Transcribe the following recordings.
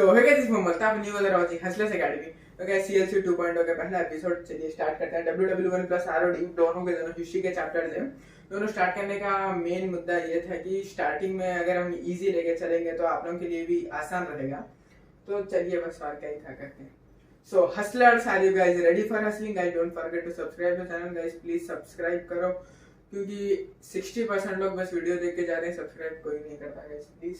सो है गाइस, मोहम्मद था, न्यू वाला वाचिंग हसलेस एकेडमी। तो गाइस सीएलसी 2.0 का पहला एपिसोड चलिए स्टार्ट करते हैं। WW1 प्लस आरओडी दोनों के दोनों हिस्ट्री के चैप्टर्स हैं। दोनों स्टार्ट करने का मेन मुद्दा ये था कि स्टार्टिंग में अगर हम इजी लेके चलेंगे तो आप लोगों के लिए भी आसान रहेगा। तो चलिए बस और क्या ही था करते हैं। So hustlers, are you guys ready for hustling? Guys don't forget to subscribe the channel. Guys please subscribe करो, क्योंकि 60% लोग बस वीडियो देख के जा रहे हैं, सब्सक्राइब कोई नहीं करता। Guys please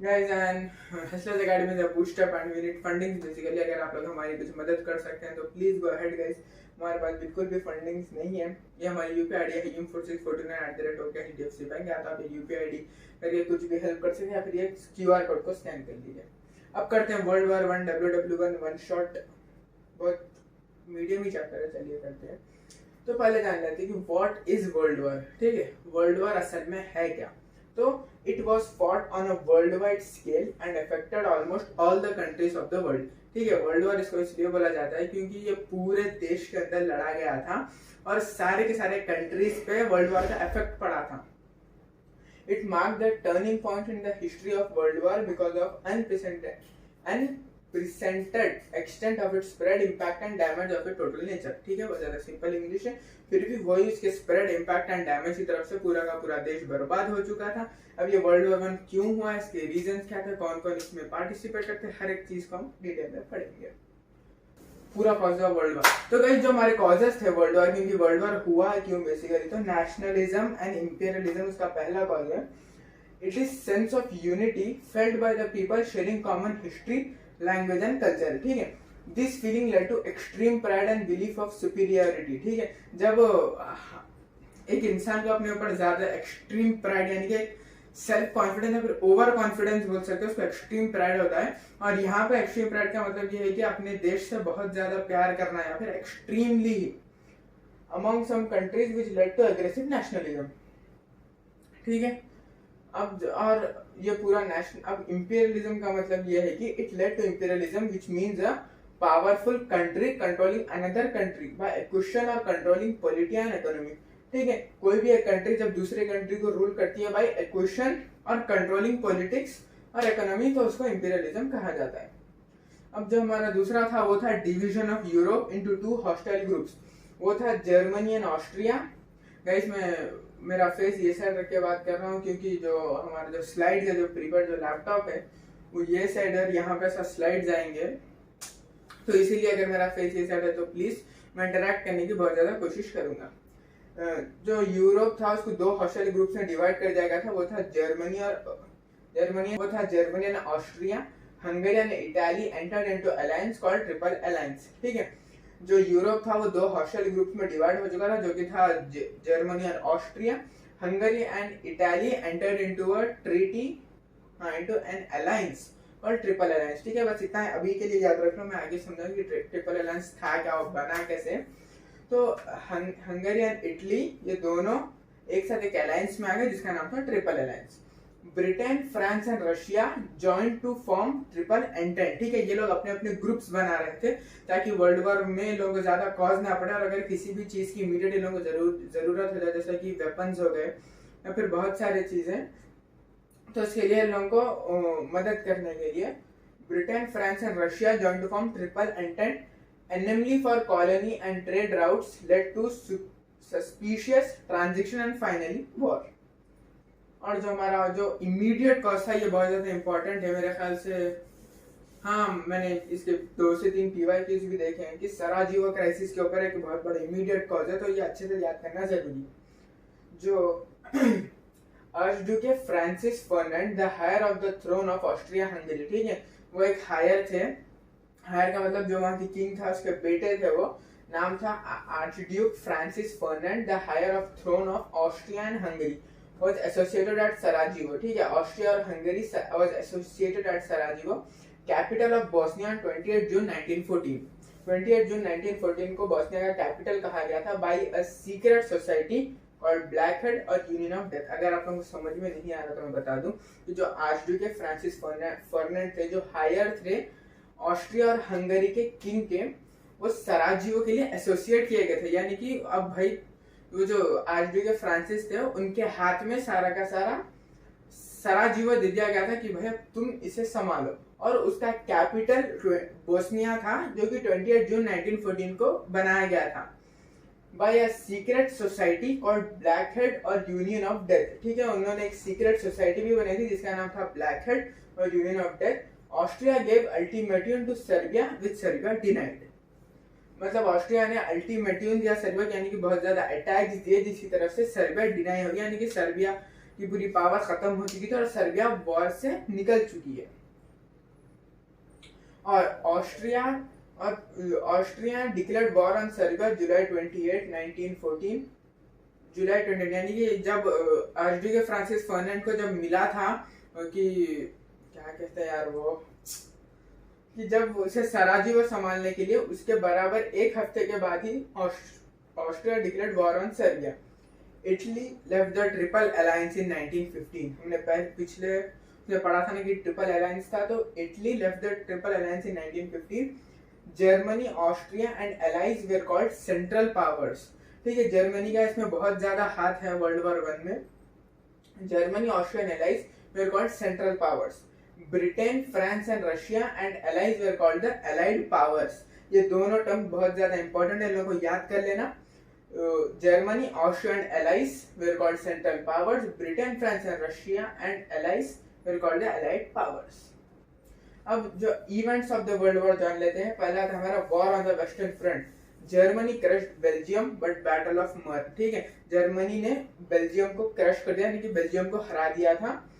guys, and Hustlers Academy is a boost up and we need funding. Basically अगर आप लोग हमारी कुछ मदद कर सकते हैं तो प्लीज गो अहेड गाइस। हमारे पास बिल्कुल भी फंडिंग्स नहीं है। ये हमारी यूपीआई आईडी है him4649@OKHDFC बैंक। या तो आप यूपीआई आईडी करके कुछ भी हेल्प कर सकते हैं, या फिर ये क्यूआर कोड को स्कैन कर लीजिए। अब करते हैं world war 1 WW1 one shot. बहुत मीडियम ही चैप्टर है, चलिए करते हैं। तो पहले जान लेते हैं कि व्हाट इज वर्ल्ड वॉर। ठीक है, वर्ल्ड वॉर असल में है क्या? तो it was fought on a world wide scale and affected almost all the countries of the world. ठीक है, वर्ल्ड वॉर इसको इसलिए बोला जाता है क्योंकि ये पूरे देश के अंदर लड़ा गया था और सारे के सारे कंट्रीज पे वर्ल्ड वॉर का इफेक्ट पड़ा था। It marked the turning point in the history of World War because of unprecedented extent of its spread, impact and damage of its total nature। ठीक है, बहुत ज्यादा सिंपल इंग्लिश है, फिर भी वही इसके स्प्रेड, इम्पैक्ट एंड डैमेज की तरफ से पूरा का पूरा देश बर्बाद हो चुका था। अब ये वर्ल्ड वॉर 1 क्यों हुआ, इसके रीजंस क्या थे, कौन कौन इसमें पार्टिसिपेट करते, हर एक चीज को हम डिटेल में पढ़ेंगे। पूरा कॉज ऑफ वर्ल्ड वॉर। तो गाइस जो हमारे कॉजेस थे वर्ल्ड वॉर, क्योंकि वर्ल्ड वॉर हुआ क्यों बेसिकली, तो नेशनलिज्म एंड इंपीरियलिज्म उसका पहला कॉज है। It is sense of unity felt by the people sharing common history, language and culture. ठीक है, this feeling led to extreme pride and belief of superiority. ठीक है, जब एक इंसान को अपने ऊपर ज्यादा एक्सट्रीम प्राइड यानी कि सेल्फ कॉन्फिडेंस या फिर ओवर कॉन्फिडेंस बोल सकते हैं, उसको एक्सट्रीम प्राइड होता है। और यहाँ पे एक्सट्रीम प्राइड का मतलब ये है कि अपने देश से बहुत ज्यादा प्यार करना या फिर extremely among some countries which led to aggressive nationalism. ठीक है, अब और ये पूरा नेशनल, अब इंपीरियलिज्म का मतलब ये है कि it led to imperialism which means a powerful country controlling another country by acquisition और कंट्रोलिंग पॉलिटी एंड इकोनॉमी। ठीक है, कोई भी एक कंट्री जब दूसरे कंट्री को रूल करती है बाय एक्विजिशन और कंट्रोलिंग पॉलिटिक्स और इकोनॉमी, तो उसको इंपीरियलिज्म कहा जाता है। अब जो हमारा दूसरा था वो था division of Europe into 2 hostile groups. वो था जर्मनी एंड ऑस्ट्रिया। गाइस मैं मेरा फेस ये साइड रख के बात कर रहा हूँ, क्योंकि जो हमारा जो स्लाइड है, जो प्रीपेड जो लैपटॉप है वो ये साइड है, यहाँ पे सब स्लाइड्स आएंगे, तो इसीलिए अगर मेरा फेस ये साइड है तो प्लीज मैं इंटरेक्ट करने की बहुत ज्यादा कोशिश करूंगा। जो यूरोप था उसको 2 हॉस्टाइल ग्रुप्स में डिवाइड कर दिया गया था। वो था Germany and Austria. Hungary and Italy entered into alliance called triple alliance. ठीक है, जो यूरोप था वो 2 हॉस्टाइल ग्रुप्स में डिवाइड हो चुका था, जो कि था Germany and Austria. Hungary and Italy entered into a treaty, into an alliance और ट्रिपल अलायंस। ठीक है, बस इतना है अभी के लिए याद रखना, मैं आगे समझाऊंगा कि ट्रिपल अलायंस था क्या और बना कैसे। तो हंगरी एंड इटली ये दोनों एक साथ एक अलायंस में आ गए जिसका नाम था triple alliance. Britain, France and Russia joint to form triple entente. ठीक है, ये लोग अपने अपने ग्रुप्स बना रहे थे ताकि वर्ल्ड वॉर में लोगों को ज्यादा कॉज ना पड़े, और अगर किसी भी चीज की इमीडिएट लोगों को जरूरत हो जाए, जैसे कि वेपन्स हो गए या फिर बहुत सारे चीजें, तो इसके लिए लोगों को मदद करने के लिए Britain, France and Russia joint to form triple entente enmity for colony and trade routes led to suspicious transaction and finally war। और जो हमारा जो इमीडिएट कॉज था ये बहुत ज्यादा इंपॉर्टेंट है मेरे ख्याल से। हाँ, मैंने इसके 2 से 3 PYQs भी देखे हैं कि सराजीवो क्राइसिस के ऊपर एक बहुत बड़ा इमीडिएट कॉज है, तो ये अच्छे से याद करना जरूरी है। जो archduke Francis Ferdinand the heir of the throne of Austria Hungary. ठीक है, वो एक हायर थे। हायर का मतलब जो वहाँ की किंग था उसके बेटे थे, वो नाम था archduke Francis Ferdinand the heir of throne of Austria and Hungary was associated at Sarajevo. ठीक है, ऑस्ट्रिया और Hungary was associated at Sarajevo, capital of Bosnia, 28 June 1914। 28 June 1914 को बोस्निया का कैपिटल कहा गया था by a secret society called blackhead और union of death. अगर आप लोगों को समझ में नहीं आ रहा तो मैं बता दूं कि जो आर्चड्यूक फ्रांसिस फर्डिनेंड थे, जो हायर थे ऑस्ट्रिया और हंगरी के किंग के, वो सराजीवो के लिए एसोसिएट किए गए थे। यानी कि अब भाई वो जो आर्चड्यूक फ्रांसिस थे उनके हाथ में सारा का सारा सराजीवो दे दिया गया था कि भैया तुम इसे संभालो, और उसका कैपिटल बोस्निया था, जो कि 28 जून 1914 को बनाया गया था by a secret society called Black Head और यूनियन ऑफ डेथ। ठीक है, उन्होंने एक सीक्रेट सोसाइटी भी बनाई थी जिसका नाम था ब्लैक हेड और union of death. Austria gave ultimatum to Serbia which Serbia denied. मतलब ऑस्ट्रिया ने अल्टीमेटम दिया सर्बिया, यानी कि बहुत ज्यादा अटैक्स दिए जिसकी तरफ से सर्बिया डिनाई हो गया, यानी कि सर्बिया की पूरी पावर खत्म हो चुकी थी और सर्बिया वॉर से निकल चुकी है। और Austria declared war on Serbia July 28, 1914। July 28 यानी कि जब आर्चड्यूक फ्रांसिस फर्डिनेंड को जब मिला था कि क्या कहते हैं यार वो, कि जब उसे सराजीवो संभालने के लिए उसके बराबर एक हफ्ते के बाद ही Austria declared war on Serbia. Italy left the triple alliance in 1915। हमने पिछले पढ़ा था ना कि ट्रिपल अलायंस था, तो Italy left the triple alliance in 1915। Germany, Austria and allies where called central powers. ठीक है, जर्मनी का इसमें बहुत ज्यादा हाथ है वर्ल्ड वॉर 1 में। Germany, Austria and allies where called central powers. Britain, France and Russia and allies where called the allied powers. ये दोनों टर्म बहुत ज्यादा इंपॉर्टेंट है, लोगों को याद कर लेना। Germany, Austria and allies were called central powers. Britain, France and Russia and allies were called the allied powers. अब जो events of the world war जान लेते हैं। पहला था हमारा war on the western front. Germany crushed Belgium but battle of मर। ठीक है, जर्मनी ने बेल्जियम को क्रश कर दिया, यानी कि बेल्जियम को हरा दिया था।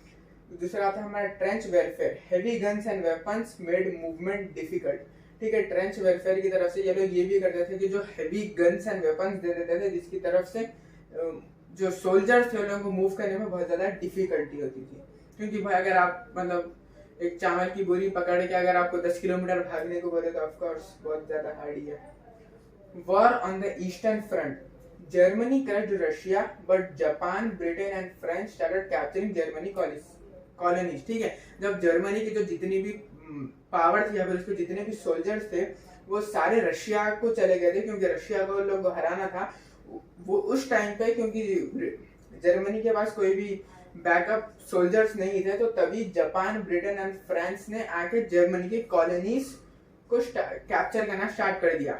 दूसरा था हमारा trench warfare. Heavy guns and weapons made movement difficult. ठीक है, ट्रेंच वेरफेयर की तरफ से ये लोग ये भी करते थे कि जो हेवी गन्स एंड वेपन्स दे देते थे, जिसकी तरफ से जो सोल्जर्स थे उन लोगों को मूव करने में बहुत ज्यादा डिफिकल्टी होती थी। क्योंकि भाई अगर आप मतलब एक चावल की बोरी पकड़ के अगर आपको 10 किलोमीटर भागने को बोले तो ऑफकोर्स बहुत ज्यादा हार्ड ही है। War on the eastern front. Germany crushed Russia but Japan, Britain and French started capturing Germany colonies. ठीक है, जब जर्मनी की जो जितनी भी पावर थी या फिर उसके जितने भी सोल्जर्स थे वो सारे रशिया को चले गए थे, क्योंकि रशिया को लोगों को हराना था वो उस टाइम पे, क्योंकि जर्मनी के पास कोई भी बैकअप सोल्जर्स नहीं थे। तो तभी जापान, ब्रिटेन एंड फ्रांस ने आके जर्मनी की कॉलोनीज को कैप्चर करना स्टार्ट कर दिया।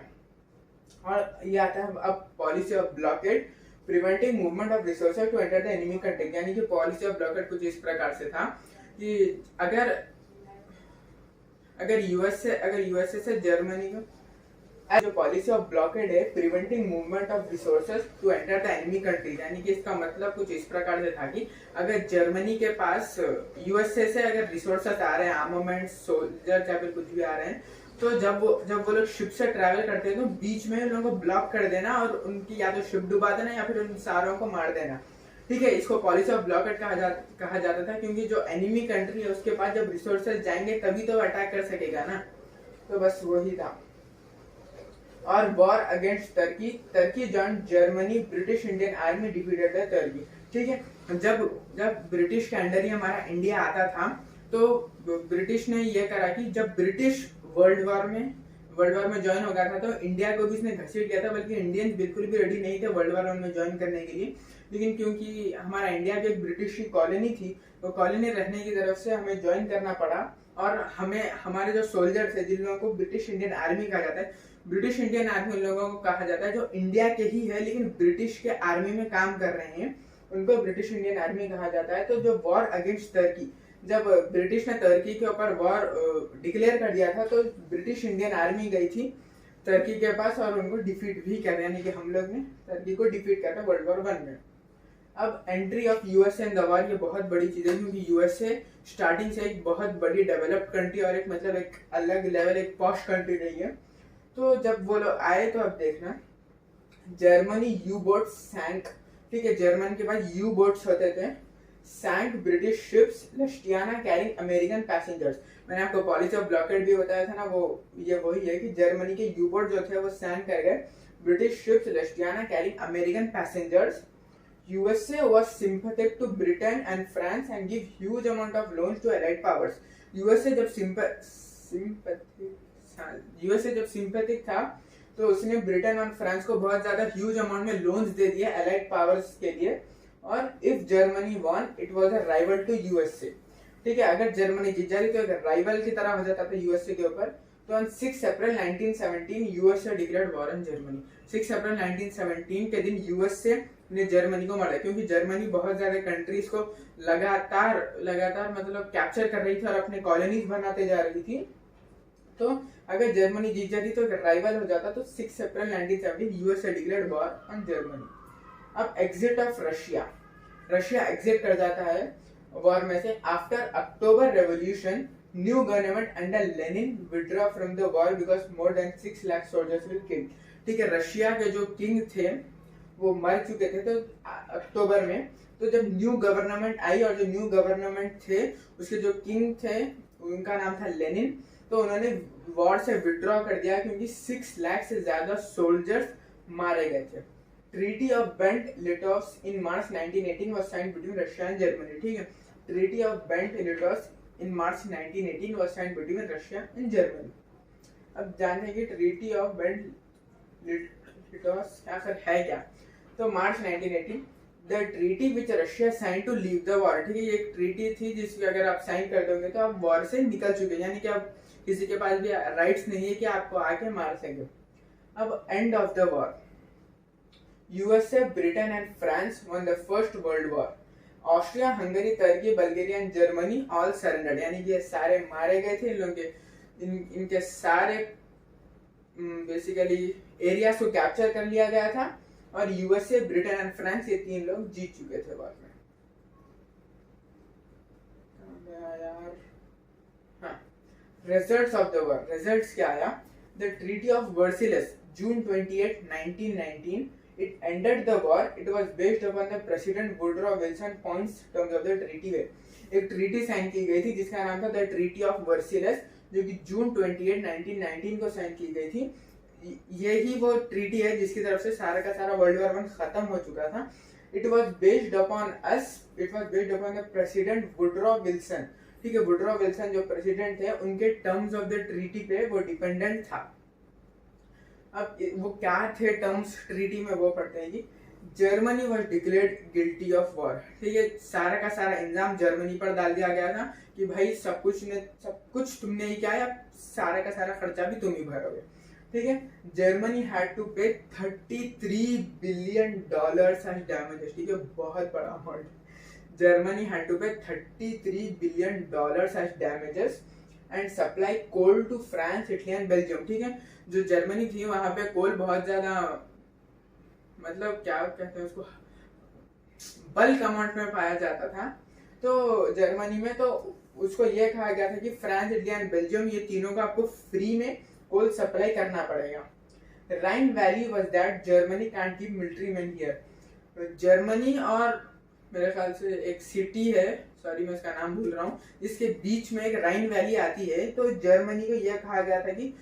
और ये आता है अब policy of blockade, preventing movement of resources to enter the enemy country. यानी कि पॉलिसी ऑफ ब्लॉकेड कुछ इस प्रकार से था कि अगर यूएसए से जर्मनी को, जो पॉलिसी ऑफ ब्लॉकेड है, preventing movement of resources to enter the enemy country. यानी कि इसका मतलब कुछ इस प्रकार से था कि अगर जर्मनी के पास यूएसए से अगर रिसोर्सेज आ रहे हैं, आर्मामेंट, सोल्जर या फिर कुछ भी आ रहे हैं, तो जब वो लोग शिप से ट्रैवल करते हैं तो बीच में उन लोगों को ब्लॉक कर देना और उनकी या तो शिप डुबा देना या फिर उन सारों को मार देना। ठीक है, इसको पॉलिसी ऑफ ब्लॉकेड कहा जाता था, क्योंकि जो एनिमी कंट्री है उसके पास जब रिसोर्सेज जाएंगे तभी तो अटैक कर सकेगा ना। तो बस वही था। और war against Turkey joined Germany, British Indian army defeated the Turkey. ठीक है, जब ब्रिटिश के अंडर ही हमारा इंडिया आता था तो ब्रिटिश ने ये करा कि जब ब्रिटिश वर्ल्ड वॉर में ज्वाइन हो गया था तो इंडिया को भी इसने घसीट दिया था, बल्कि इंडियंस बिल्कुल भी रेडी नहीं थे वर्ल्ड वॉर में ज्वाइन करने के लिए। लेकिन क्योंकि हमारा इंडिया भी एक ब्रिटिश की कॉलोनी थी, तो कॉलोनी रहने की तरफ से हमें ज्वाइन करना पड़ा। और हमारे जो सोल्जर थे, जिन लोगों को ब्रिटिश इंडियन आर्मी कहा जाता है, ब्रिटिश इंडियन आर्मी उन लोगों को कहा जाता है जो इंडिया के ही है लेकिन ब्रिटिश के आर्मी में काम कर रहे हैं, उनको ब्रिटिश इंडियन आर्मी कहा जाता है। तो जो वॉर अगेंस्ट टर्की, जब ब्रिटिश ने टर्की के ऊपर वॉर डिक्लेयर कर दिया था तो ब्रिटिश इंडियन आर्मी गई थी टर्की के पास और उनको डिफीट भी कर, यानी कि हम लोग ने टर्की को डिफीट किया था वर्ल्ड वॉर 1 में। अब entry of USA in the war, ये बहुत बड़ी चीज है क्योंकि यूएसए स्टार्टिंग से एक बहुत बड़ी डेवलप्ड कंट्री और एक मतलब एक अलग लेवल, एक पॉश कंट्री रही है। तो जब वो लोग आए तो अब देखना, जर्मनी यू बोट सैंक। ठीक है, जर्मन के पास यू बोट्स होते थे, sank British ships Lusitania carrying American passengers. मैंने आपको पॉलिसी ऑफ ब्लॉकेड भी बताया था ना, वो ये वही है कि जर्मनी के यू बोट जो थे वो सैंक कर गए British ships Lusitania carrying American passengers. USA was sympathetic to Britain and France and give huge amount of loans to allied powers. USA जब sympathetic था तो उसने ब्रिटेन और फ्रांस को बहुत ज्यादा ह्यूज अमाउंट में लोन्स दे दिए अलाइड पावर्स के लिए। और if Germany won it was a rival to USA. ठीक है, अगर जर्मनी जीत जाती तो एक राइवल की तरह हो जाता था यूएसए के ऊपर। तो on 6 April 1917 USA declared war on Germany. 6 April 1917 के दिन यूएसए ने जर्मनी को मारा, क्योंकि जर्मनी बहुत ज्यादा कंट्रीज को लगातार मतलब कैप्चर कर रही थी और अपने कॉलोनीज बनाते जा रही थी। तो अगर जर्मनी जीत जाती तो राइवल हो जाता। तो 6 April 1917 USA declared war on Germany. अब exit of Russia, Russia exit कर जाता है वॉर में से। After October revolution new government under Lenin withdraw from the war because more than 6 lakh soldiers will killed. ठीक है, रशिया के जो किंग थे वो मर चुके थे तो अक्टूबर में। तो जब न्यू गवर्नमेंट आई और जो न्यू गवर्नमेंट थे उसके जो किंग थे उनका नाम था लेनिन, तो उन्होंने वॉर से विथड्रॉ कर दिया क्योंकि 6 लाख से ज्यादा सोल्जर्स मारे गए थे। Treaty of Brest Litovsk in March 1918 was signed between Russia and Germany. ठीक है, treaty of Brest Litovsk in March 1918 was signed between Russia and Germany. अब जानते हैं कि ट्रीटी ऑफ बेंट-लिटोव्स आखिर है क्या। तो मार्च 1918 the treaty which Russia sign to leave the war. ठीक है, ये एक ट्रीटी थी जिसकी अगर आप साइन कर दोगे तो आप वॉर से निकल चुके, यानी कि आप किसी के पास भी राइट्स नहीं है कि आपको आके मार सके। अब end of the war, USA, Britain and France won the first world war. Austria, Hungary, Turkey, Bulgaria and Germany all surrendered, यानी कि ये सारे मारे गए थे। इन लोगों के इनके सारे बेसिकली एरियाज को कैप्चर कर लिया गया था और यूएसए, ब्रिटेन एंड फ्रांस ये 3 लोग जीत चुके थे वॉर में। हाँ, results of the war, results क्या आया। The treaty of Versailles June 28, 1919 it ended the war. It was based upon the President Woodrow Wilson points terms of the treaty way. एक treaty sign की गई थी जिसका नाम था द ट्रीटी ऑफ वर्सिलेस, जो कि जून 28, 1919 को साइन की गई थी। यही वो ट्रीटी है जिसकी तरफ से सारा का सारा वर्ल्ड वॉर 1 खत्म हो चुका था। It was based upon the president Woodrow Wilson. ठीक है, वुडरो विल्सन जो प्रेसिडेंट थे उनके टर्म्स ऑफ द ट्रीटी पे वो डिपेंडेंट था। अब वो क्या थे टर्म्स ट्रीटी में, वो पढ़ते हैं कि Germany was declared guilty of war. ठीक है, सारा का सारा इल्जाम जर्मनी पर डाल दिया गया था कि भाई सब कुछ तुमने ही किया है, सारा का सारा खर्चा भी तुम ही भरोगे। ठीक है, Germany had to pay $33 billion as damages. ठीक है, बहुत बड़ा amount. Germany had to pay $33 billion as damages and supply coal to France, Italy and Belgium. ठीक है, जो जर्मनी थी वहां पे कोल बहुत ज्यादा मतलब क्या कहते हैं उसको बल्क अमाउंट में पाया जाता था। तो जर्मनी में तो उसको ये कहा गया था कि फ्रांस, इटली एंड बेल्जियम ये तीनों को आपको फ्री में कोल सप्लाई करना पड़ेगा। Rhine valley was that Germany can't keep military man here. Germany और मेरे ख्याल से एक सिटी है, सॉरी मैं इसका नाम भूल रहा हूँ, जिसके बीच में एक राइन वैली आती है। तो जर्मनी को यह कहा गया था कि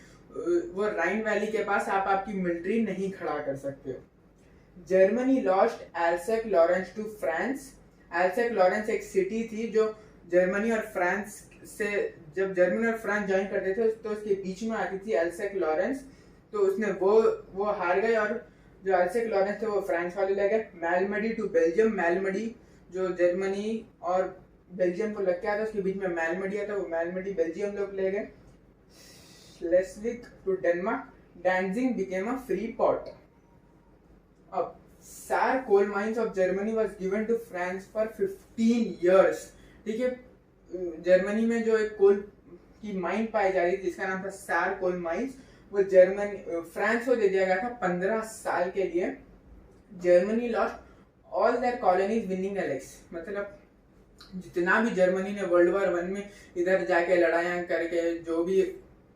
वो राइन वैली के पास आप आपकी मिलिट्री नहीं खड़ा कर सकते हो। Germany lost Alsace Lorraine to France. Alsace Lorraine एक सिटी थी जो जर्मनी और फ्रांस से, जब जर्मनी और फ्रांस ज्वाइन करते थे तो उसके बीच में आती थी एल्सेक लॉरेंस। तो उसने वो हार गए और जो एल्सेक लॉरेंस थे वो फ्रांस वाले ले गए। मैलमडी टू बेल्जियम, मैलमडी जो जर्मनी और बेल्जियम को लग गया था उसके बीच में मैलमडी आता, वो मैलमडी बेल्जियम लोग ले गए। Schleswig to Denmark, Danzig became a free port. अब Saar coal mines of Germany was given to France for 15 years. ठीक है, जर्मनी में जो एक कोल की माइन पाई जा रही थी जिसका नाम था सार कोल माइंस, वो फ्रांस को दे दिया गया था 15 साल के लिए। Germany lost all their colonies winning Alex, मतलब जितना भी जर्मनी ने वर्ल्ड वॉर 1 में इधर जाके लड़ाइयाँ करके जो भी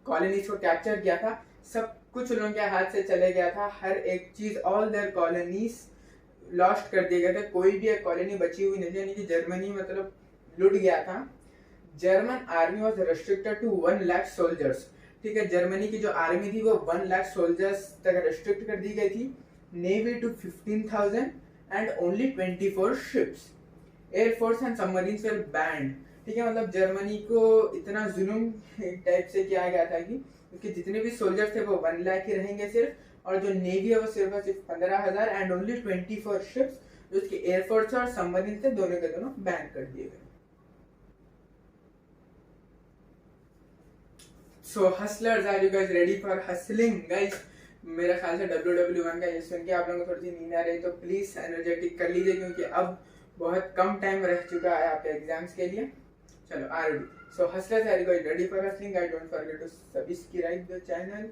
कॉलोनीज को कैप्चर किया था सब कुछ लोगों के हाथ से चले गया था। हर एक चीज, ऑल देयर कॉलोनीज लॉस्ट कर दिए गए थे, कोई भी एक कॉलोनी बची हुई नहीं थी, यानी कि जर्मनी मतलब लुट गया था। German army was restricted to 1 lakh soldiers. ठीक है, जर्मनी की जो आर्मी थी वो 1 लाख सोल्जर्स तक रेस्ट्रिक्ट कर दी गई थी। Navy to 15,000 and only 24 ships. Air force and submarines were banned. ठीक है, मतलब जर्मनी को इतना जुल्म टाइप से किया गया था कि उसके जितने भी सोल्जर्स थे वो 1 लाख ही रहेंगे सिर्फ, और जो नेवी है वो सिर्फ 15,000 एंड ओनली 24 शिप्स जो उसके एयरफोर्स और सबमरीन थे दोनों के दोनों बैन कर दिए गए। So hustlers, are you guys ready for hustling guys? मेरा ख्याल से WWE1 का ये सुन के आप लोगों को थोड़ी सी नींद आ रही है तो प्लीज एनर्जेटिक कर लीजिए, क्योंकि अब बहुत कम टाइम रह चुका है आपके एग्जाम्स के लिए। चलो are ready? So hustlers, are you guys ready for hustling? Guys don't forget to subscribe the channel.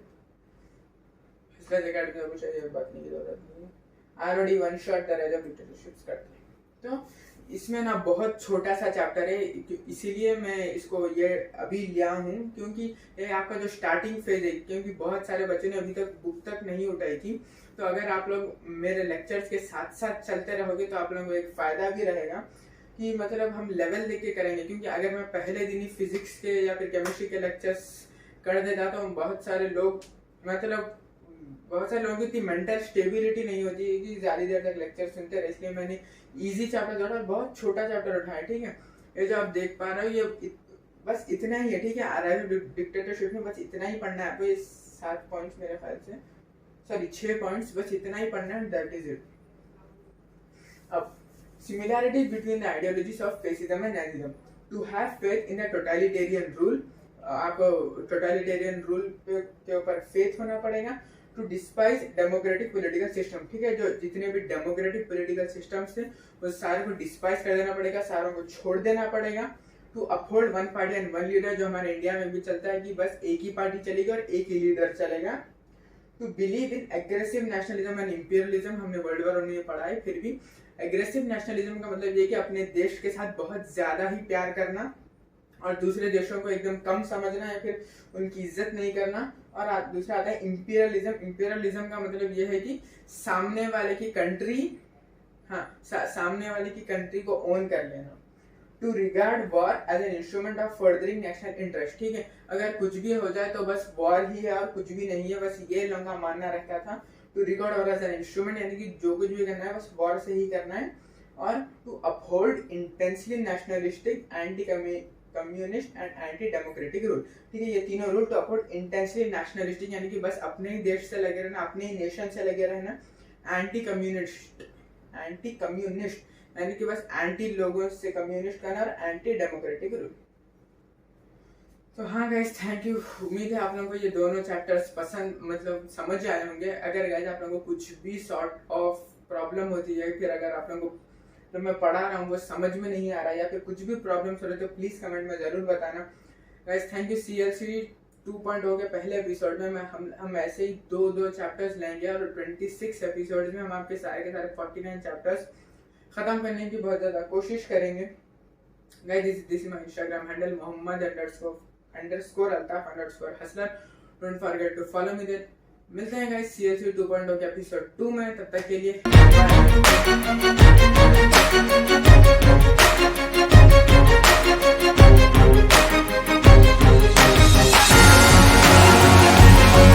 Hustlers Academy में कुछ ये बात नहीं की जरूरत नहीं है। Are ready? One shot the rise of dictatorships करते हैं। तो इसमें ना बहुत छोटा सा चैप्टर है, इसीलिए मैं इसको ये अभी लिया हूँ, क्योंकि ये आपका जो स्टार्टिंग फेज है, क्योंकि बहुत सारे बच्चों ने अभी तक बुक तक नहीं उठाई थी। तो अगर आप लोग मेरे लेक्चर्स के साथ साथ चलते रहोगे तो आप लोगों को एक फायदा भी रहेगा कि मतलब हम लेवल लेके करेंगे। क्योंकि अगर मैं पहले दिन ही फिजिक्स के या फिर केमिस्ट्री के लेक्चर्स कर देता तो बहुत सारे लोगों की इतनी मेंटल स्टेबिलिटी नहीं होती है कि ज्यादा देर तक लेक्चर सुनते रहे। इसलिए मैंने इजी चैप्टर जोड़ा, बहुत छोटा चैप्टर उठाया, ठीक है। ये जो आप देख पा रहे हो ये बस इतना ही है, ठीक है। अराइवल डिक्टेटरशिप में बस इतना ही पढ़ना है आपको, ये 7 पॉइंट्स मेरे ख्याल से, सॉरी 6 पॉइंट्स, बस इतना ही पढ़ना है, दैट इज इट। अब similarities between the ideologies of fascism and Nazism. To have faith in the totalitarian rule, आपको टोटलिटेरियन रूल के ऊपर फेथ होना पड़ेगा। To despise democratic political system, ठीक है। जो जितने भी डेमोक्रेटिक पॉलिटिकल सिस्टम्स थे वो सारे को डिस्पाइज कर देना पड़ेगा, सारों को छोड़ देना पड़ेगा। To uphold one party and one leader, जो हमारे इंडिया में भी चलता है कि बस एक ही पार्टी चलेगी और एक ही लीडर चलेगा। To believe in aggressive nationalism and imperialism, हमने वर्ल्ड वॉर में पढ़ा है, फिर भी एग्रेसिव नेशनलिज्म का मतलब ये कि अपने देश के साथ बहुत ज्यादा ही प्यार करना और दूसरे देशों को एकदम कम समझना या फिर उनकी इज्जत नहीं करना। और दूसरा आता है इंपीरियलिज्म। इंपीरियलिज्म का मतलब ये है कि सामने वाले की कंट्री, सामने वाले की कंट्री को ओन कर लेना। To regard war as an instrument of furthering national interest, ठीक है। अगर कुछ भी हो जाए तो बस वॉर ही है और कुछ भी नहीं है, बस ये लोगों का मानना रहता था। To regard war as an instrument, यानी कि जो कुछ भी करना है बस वॉर से ही करना है। और to uphold intensely nationalistic, anti communist and anti democratic rule, ठीक है। ये तीनों rule. To uphold intensely nationalistic, यानी कि बस अपने ही देश से लगे रहना, अपने ही नेशन से लगे रहना। एंटी कम्युनिस्ट यानी कि बस एंटी लोगों से कम्युनिस्ट करना, और एंटी डेमोक्रेटिक रूल। तो हाँ गाइस, थैंक यू। उम्मीद है आप लोगों को ये दोनों चैप्टर्स पसंद, मतलब समझ आए होंगे। अगर गाइस आप लोगों को कुछ भी सॉर्ट ऑफ प्रॉब्लम होती है, फिर अगर आप लोगों को तो मैं पढ़ा रहा हूँ वो समझ में नहीं आ रहा है या फिर कुछ भी प्रॉब्लम्स हो रहे तो प्लीज कमेंट में जरूर बताना गाइस। Thank you. CLC 2.0 के पहले एपिसोड में हम ऐसे ही दो चैप्टर्स लेंगे और 26 एपिसोड में हम आपके सारे के सारे 49 चैप्टर्स खत्म करने की बहुत ज्यादा कोशिश करेंगे guys. This is my Instagram handle mohammad_Altaf_hustler। Don't forget to follow me there. मिलते हैं गाइस CLC 2.0 के एपिसोड 2 में, तब तक के लिए